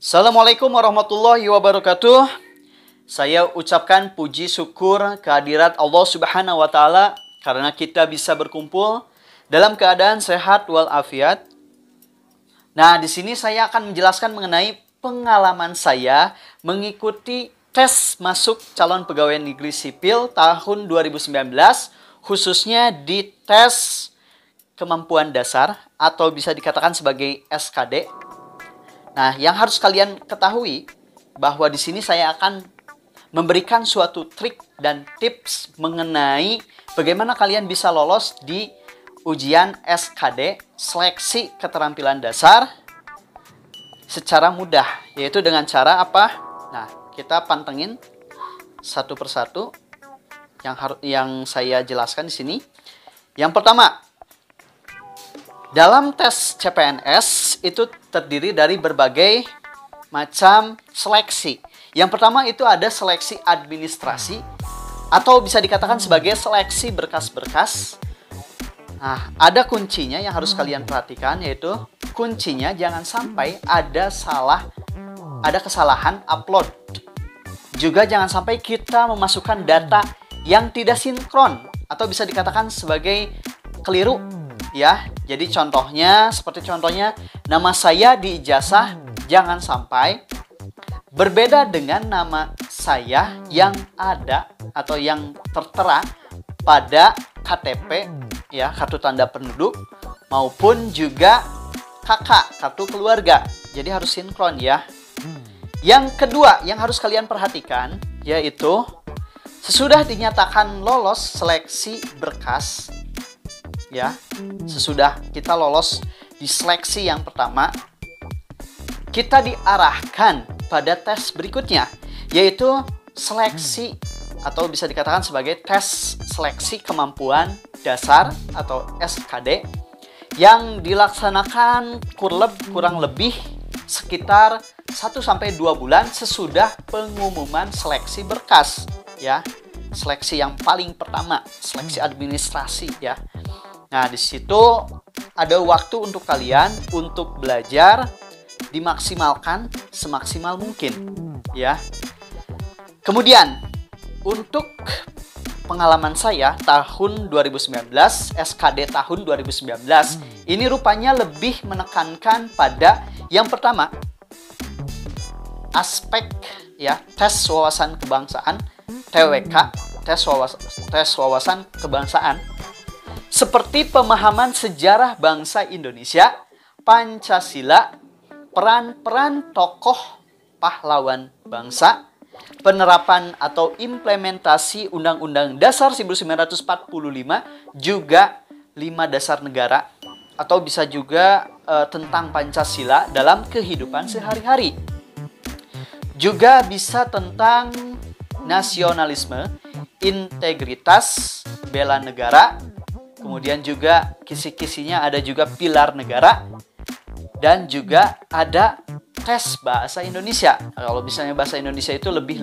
Assalamualaikum warahmatullahi wabarakatuh. Saya ucapkan puji syukur kehadirat Allah Subhanahu wa Ta'ala karena kita bisa berkumpul dalam keadaan sehat walafiat. Nah, di sini saya akan menjelaskan mengenai pengalaman saya mengikuti tes masuk calon pegawai negeri sipil tahun 2019, khususnya di tes kemampuan dasar atau bisa dikatakan sebagai SKD. Nah, yang harus kalian ketahui bahwa di sini saya akan memberikan suatu trik dan tips mengenai bagaimana kalian bisa lolos di ujian SKD, seleksi keterampilan dasar, secara mudah, yaitu dengan cara apa? Nah, kita pantengin satu persatu yang saya jelaskan di sini. Yang pertama, dalam tes CPNS itu terdiri dari berbagai macam seleksi. Yang pertama itu ada seleksi administrasi atau bisa dikatakan sebagai seleksi berkas-berkas. Nah, ada kuncinya yang harus kalian perhatikan, yaitu kuncinya jangan sampai ada kesalahan upload. Juga jangan sampai kita memasukkan data yang tidak sinkron atau bisa dikatakan sebagai keliru. Ya, jadi seperti contohnya nama saya di ijazah jangan sampai berbeda dengan nama saya yang ada atau yang tertera pada KTP, ya, kartu tanda penduduk, maupun juga KK, kartu keluarga. Jadi harus sinkron ya. Yang kedua yang harus kalian perhatikan yaitu sesudah dinyatakan lolos seleksi berkas, ya, sesudah kita lolos di seleksi yang pertama, kita diarahkan pada tes berikutnya, yaitu seleksi atau bisa dikatakan sebagai tes seleksi kemampuan dasar atau SKD yang dilaksanakan kurang lebih sekitar 1-2 bulan sesudah pengumuman seleksi berkas, ya. Seleksi yang paling pertama, seleksi administrasi, ya. Nah, di situ ada waktu untuk kalian untuk belajar, dimaksimalkan semaksimal mungkin, ya. Kemudian untuk pengalaman saya tahun 2019, SKD tahun 2019, ini rupanya lebih menekankan pada yang pertama, aspek, ya, tes wawasan kebangsaan, TWK, tes wawasan kebangsaan, seperti pemahaman sejarah bangsa Indonesia, Pancasila, peran-peran tokoh pahlawan bangsa, penerapan atau implementasi Undang-Undang Dasar 1945, juga 5 dasar negara, atau bisa juga tentang Pancasila dalam kehidupan sehari-hari. Juga bisa tentang nasionalisme, integritas, bela negara, kemudian juga kisi-kisinya ada juga pilar negara, dan juga ada tes bahasa Indonesia. Kalau misalnya bahasa Indonesia itu lebih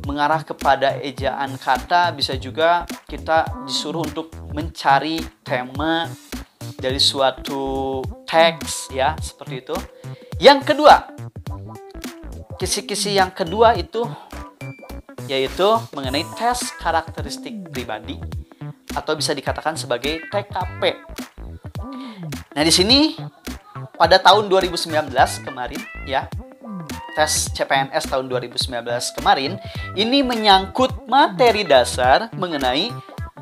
mengarah kepada ejaan kata, bisa juga kita disuruh untuk mencari tema dari suatu teks, ya, seperti itu. Yang kedua, kisi-kisi yang kedua itu yaitu mengenai tes karakteristik pribadi atau bisa dikatakan sebagai TKP. Nah, di sini pada tahun 2019 kemarin, ya, tes CPNS tahun 2019 kemarin, ini menyangkut materi dasar mengenai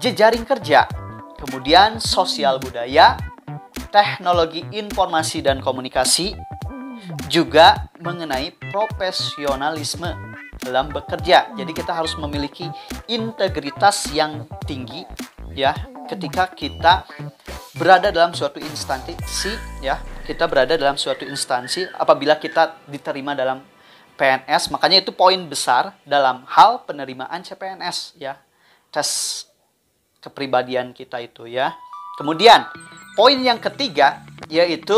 jejaring kerja, kemudian sosial budaya, teknologi informasi dan komunikasi, juga mengenai profesionalisme dalam bekerja. Jadi kita harus memiliki integritas yang tinggi, ya, ketika kita berada dalam suatu instansi, ya. Kita berada dalam suatu instansi apabila kita diterima dalam PNS, makanya itu poin besar dalam hal penerimaan CPNS, ya. Tes kepribadian kita itu, ya. Kemudian poin yang ketiga yaitu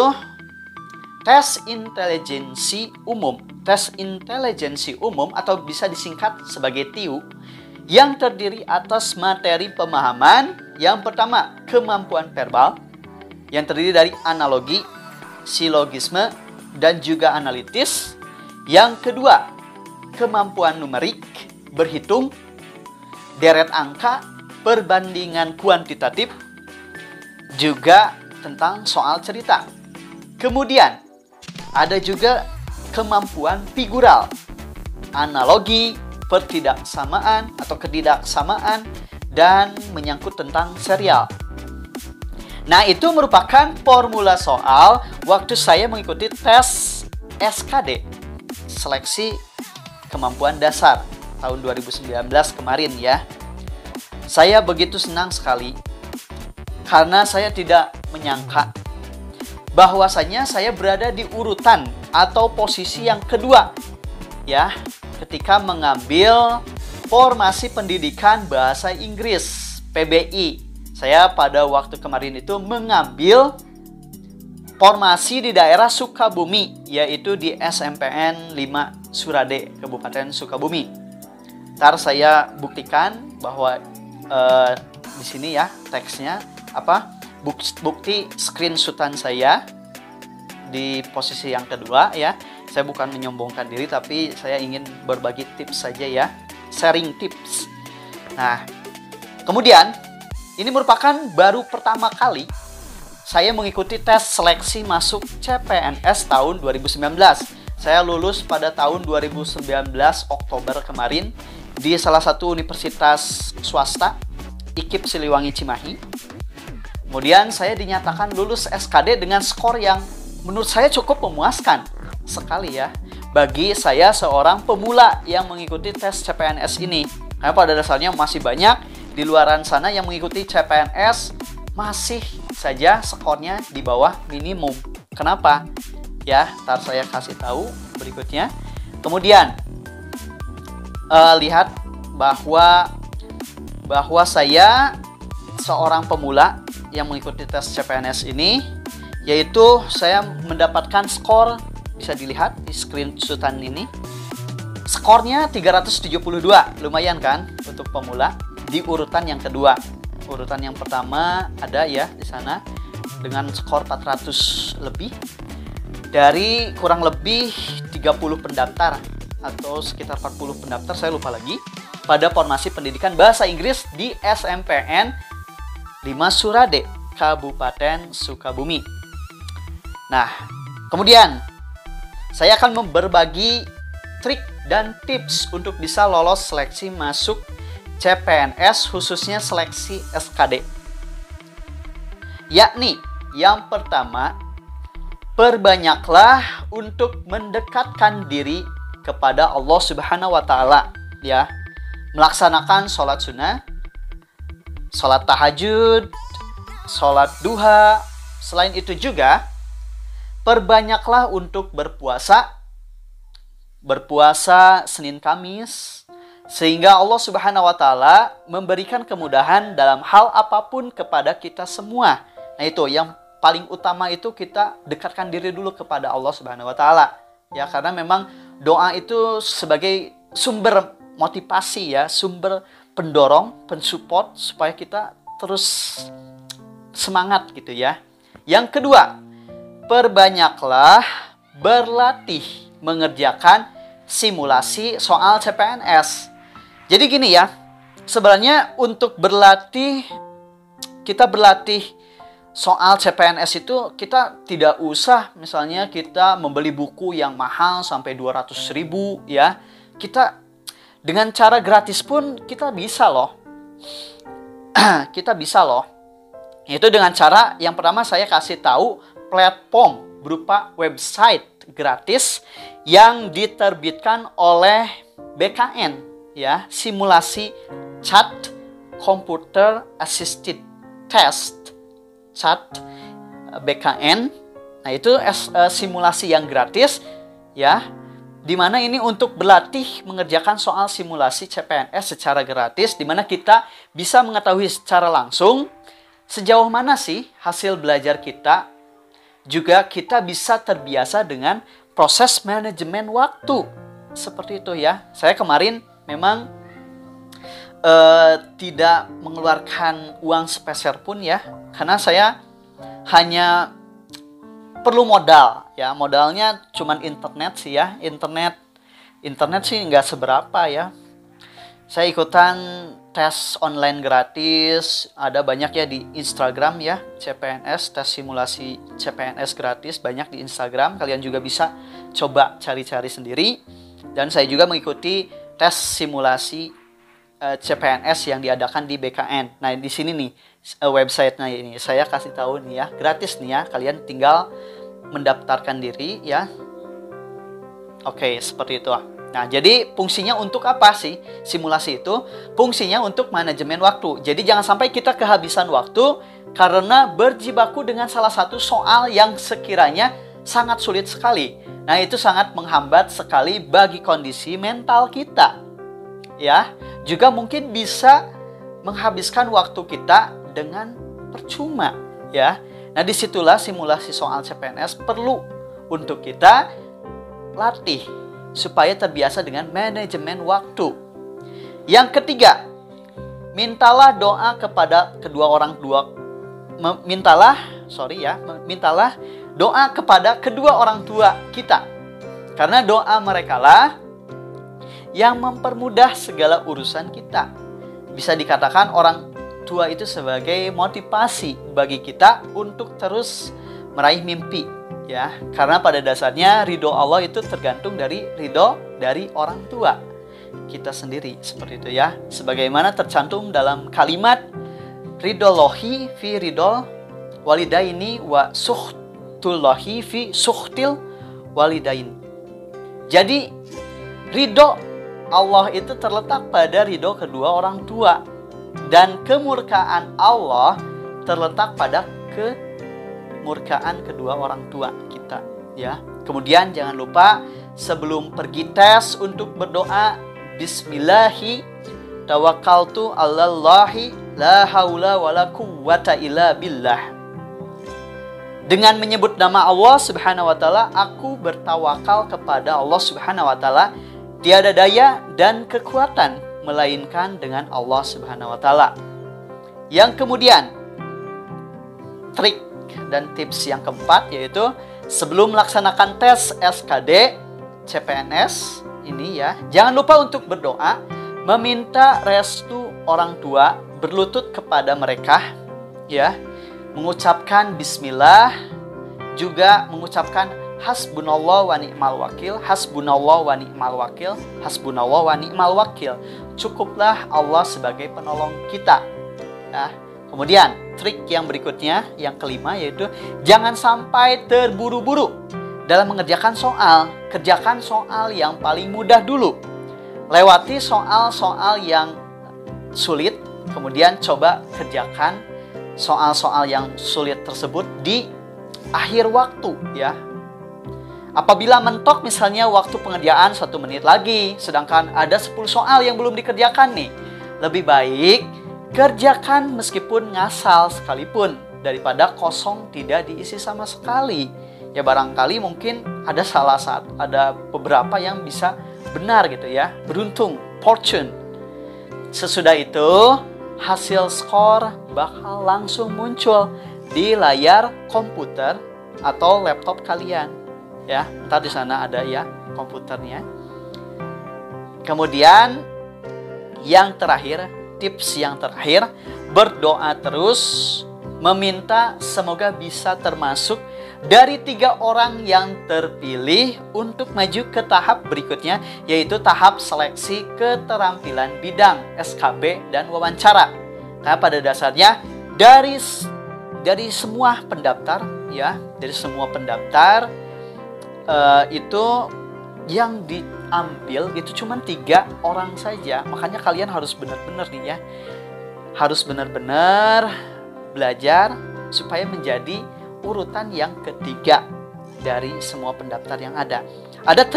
tes intelijensi umum. Tes intelijensi umum atau bisa disingkat sebagai TIU yang terdiri atas materi pemahaman. Yang pertama, kemampuan verbal yang terdiri dari analogi, silogisme, dan juga analitis. Yang kedua, kemampuan numerik, berhitung, deret angka, perbandingan kuantitatif, juga tentang soal cerita. Kemudian, ada juga kemampuan figural, analogi, pertidaksamaan atau ketidaksamaan, dan menyangkut tentang serial. Nah, itu merupakan formula soal waktu saya mengikuti tes SKD, seleksi kemampuan dasar tahun 2019 kemarin ya. Saya begitu senang sekali karena saya tidak menyangka bahwasanya saya berada di urutan atau posisi yang kedua ya ketika mengambil formasi pendidikan bahasa Inggris PBI. Saya pada waktu kemarin itu mengambil formasi di daerah Sukabumi, yaitu di SMPN 5 Surade, Kabupaten Sukabumi. Ntar saya buktikan bahwa di sini ya teksnya bukti screenshotan saya di posisi yang kedua ya. Saya bukan menyombongkan diri, tapi saya ingin berbagi tips saja ya, sharing tips. Nah, kemudian ini merupakan baru pertama kali saya mengikuti tes seleksi masuk CPNS tahun 2019. Saya lulus pada tahun 2019 Oktober kemarin di salah satu universitas swasta, IKIP Siliwangi Cimahi. Kemudian saya dinyatakan lulus SKD dengan skor yang menurut saya cukup memuaskan sekali ya bagi saya seorang pemula yang mengikuti tes CPNS ini. Karena pada dasarnya masih banyak di luaran sana yang mengikuti CPNS masih saja skornya di bawah minimum. Kenapa? Ya, ntar saya kasih tahu berikutnya. Kemudian lihat bahwa saya seorang pemula yang mengikuti tes CPNS ini, yaitu saya mendapatkan skor, bisa dilihat di screenshotan ini. Skornya 372, lumayan kan untuk pemula di urutan yang kedua. Urutan yang pertama ada ya di sana dengan skor 400 lebih dari kurang lebih 30 pendaftar atau sekitar 40 pendaftar, saya lupa lagi, pada formasi pendidikan bahasa Inggris di SMPN 5 Surade, Kabupaten Sukabumi. Nah, kemudian saya akan berbagi trik dan tips untuk bisa lolos seleksi masuk CPNS, khususnya seleksi SKD. Yakni, yang pertama, perbanyaklah untuk mendekatkan diri kepada Allah Subhanahu wa Ta'ala, ya. Melaksanakan sholat sunnah, sholat tahajud, sholat duha. Selain itu juga, perbanyaklah untuk berpuasa Senin Kamis, sehingga Allah Subhanahu wa Ta'ala memberikan kemudahan dalam hal apapun kepada kita semua. Nah, itu yang paling utama, itu kita dekatkan diri dulu kepada Allah Subhanahu wa Ta'ala. Ya, karena memang doa itu sebagai sumber motivasi ya, sumber pendorong, pensupport supaya kita terus semangat gitu ya. Yang kedua, perbanyaklah berlatih mengerjakan simulasi soal CPNS. Jadi gini ya, sebenarnya untuk berlatih, kita berlatih soal CPNS itu kita tidak usah misalnya kita membeli buku yang mahal sampai 200.000 ya. Kita dengan cara gratis pun kita bisa loh. Kita bisa loh. Itu dengan cara yang pertama saya kasih tahu platform berupa website gratis yang diterbitkan oleh BKN ya, simulasi chat computer assisted test chat BKN. Nah, itu simulasi yang gratis ya, dimana ini untuk berlatih mengerjakan soal simulasi CPNS secara gratis, dimana kita bisa mengetahui secara langsung sejauh mana sih hasil belajar kita. Juga kita bisa terbiasa dengan proses manajemen waktu. Seperti itu ya. Saya kemarin memang tidak mengeluarkan uang sepeser pun ya. Karena saya hanya perlu modal ya. Modalnya cuman internet sih ya. Internet sih nggak seberapa ya. Saya ikutan tes online gratis, ada banyak ya di Instagram ya, CPNS, tes simulasi CPNS gratis, banyak di Instagram. Kalian juga bisa coba cari-cari sendiri. Dan saya juga mengikuti tes simulasi CPNS yang diadakan di BKN. Nah, di sini nih websitenya ini. Saya kasih tahu nih ya, gratis nih ya. Kalian tinggal mendaftarkan diri ya. Oke, seperti itu. Nah, jadi fungsinya untuk apa sih simulasi itu? Fungsinya untuk manajemen waktu. Jadi jangan sampai kita kehabisan waktu karena berjibaku dengan salah satu soal yang sekiranya sangat sulit sekali. Nah, itu sangat menghambat sekali bagi kondisi mental kita. Ya, juga mungkin bisa menghabiskan waktu kita dengan percuma, ya. Nah, disitulah simulasi soal CPNS perlu untuk kita latih supaya terbiasa dengan manajemen waktu. Yang ketiga, mintalah doa kepada mintalah doa kepada kedua orang tua kita. Karena doa merekalah yang mempermudah segala urusan kita. Bisa dikatakan orang tua itu sebagai motivasi bagi kita untuk terus meraih mimpi, ya. Karena pada dasarnya ridho Allah itu tergantung dari ridho dari orang tua kita sendiri, seperti itu ya. Sebagaimana tercantum dalam kalimat ridhollahi fi ridho walidaini wa suhtullahi fi suhtil walidain. Jadi ridho Allah itu terletak pada ridho kedua orang tua, dan kemurkaan Allah terletak pada kemurkaan kedua orang tua kita, ya. Kemudian jangan lupa sebelum pergi tes untuk berdoa, bismillahi tawakkaltu 'alallahi la haula wala quwwata illa billah. Dengan menyebut nama Allah Subhanahu wa taala, aku bertawakal kepada Allah Subhanahu wa taala. Tiada daya dan kekuatan melainkan dengan Allah Subhanahu wa taala. Yang kemudian, trik dan tips yang keempat yaitu sebelum melaksanakan tes SKD CPNS ini ya, jangan lupa untuk berdoa, meminta restu orang tua, berlutut kepada mereka ya, mengucapkan bismillah, juga mengucapkan hasbunallah wa ni'mal wakil, hasbunallah wa ni'mal wakil, hasbunallah wa ni'mal wakil. Cukuplah Allah sebagai penolong kita. Nah, kemudian trik yang berikutnya, yang kelima, yaitu jangan sampai terburu-buru dalam mengerjakan soal. Kerjakan soal yang paling mudah dulu. Lewati soal-soal yang sulit, kemudian coba kerjakan soal-soal yang sulit tersebut di akhir waktu ya. Apabila mentok misalnya waktu pengerjaan 1 menit lagi, sedangkan ada 10 soal yang belum dikerjakan nih, lebih baik kerjakan meskipun ngasal sekalipun daripada kosong tidak diisi sama sekali. Ya barangkali mungkin ada beberapa yang bisa benar gitu ya, beruntung, fortune. Sesudah itu hasil skor bakal langsung muncul di layar komputer atau laptop kalian. Ya, ntar di sana ada ya komputernya. Kemudian yang terakhir, tips yang terakhir, berdoa terus, meminta semoga bisa termasuk dari 3 orang yang terpilih untuk maju ke tahap berikutnya, yaitu tahap seleksi keterampilan bidang SKB dan wawancara. Nah, pada dasarnya dari semua pendaftar ya, dari semua pendaftar itu yang diambil itu cuma 3 orang saja. Makanya kalian harus benar-benar nih ya, harus benar-benar belajar supaya menjadi urutan yang ketiga dari semua pendaftar yang ada. Ada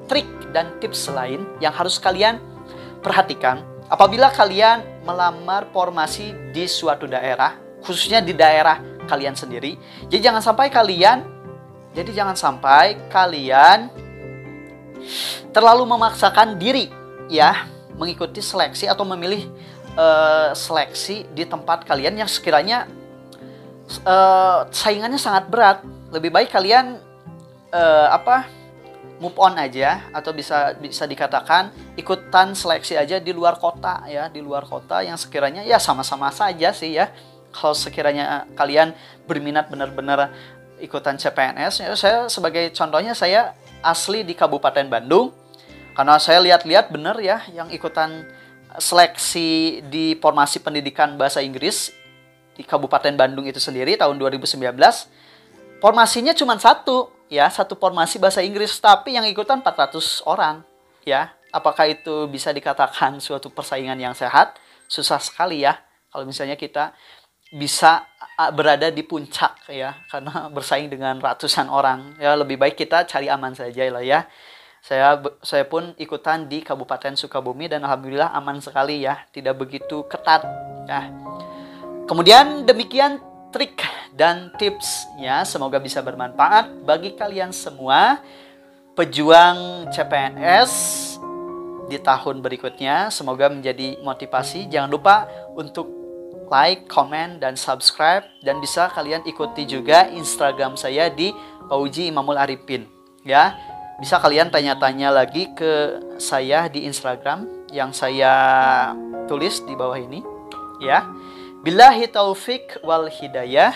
trik dan tips lain yang harus kalian perhatikan apabila kalian melamar formasi di suatu daerah, khususnya di daerah kalian sendiri. Jadi jangan sampai kalian terlalu memaksakan diri ya, mengikuti seleksi atau memilih seleksi di tempat kalian yang sekiranya saingannya sangat berat. Lebih baik kalian move on aja, atau bisa dikatakan ikutan seleksi aja di luar kota ya, di luar kota yang sekiranya ya sama-sama saja sih ya. Kalau sekiranya kalian berminat benar-benar ikutan CPNS, ya saya sebagai contohnya, saya asli di Kabupaten Bandung. Karena saya lihat-lihat bener ya yang ikutan seleksi di formasi pendidikan bahasa Inggris di Kabupaten Bandung itu sendiri tahun 2019, formasinya cuma satu formasi bahasa Inggris, tapi yang ikutan 400 orang ya. Apakah itu bisa dikatakan suatu persaingan yang sehat? Susah sekali ya kalau misalnya kita bisa berada di puncak ya, karena bersaing dengan ratusan orang. Ya lebih baik kita cari aman saja lah ya. Saya pun ikutan di Kabupaten Sukabumi dan alhamdulillah aman sekali ya, tidak begitu ketat ya. Kemudian demikian trik dan tipsnya, semoga bisa bermanfaat bagi kalian semua pejuang CPNS di tahun berikutnya. Semoga menjadi motivasi. Jangan lupa untuk like, comment, dan subscribe, dan bisa kalian ikuti juga Instagram saya di Pauji Imamul Arifin ya. Bisa kalian tanya-tanya lagi ke saya di Instagram yang saya tulis di bawah ini ya. Billahi taufik wal hidayah.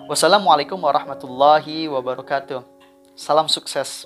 Wassalamualaikum warahmatullahi wabarakatuh. Salam sukses.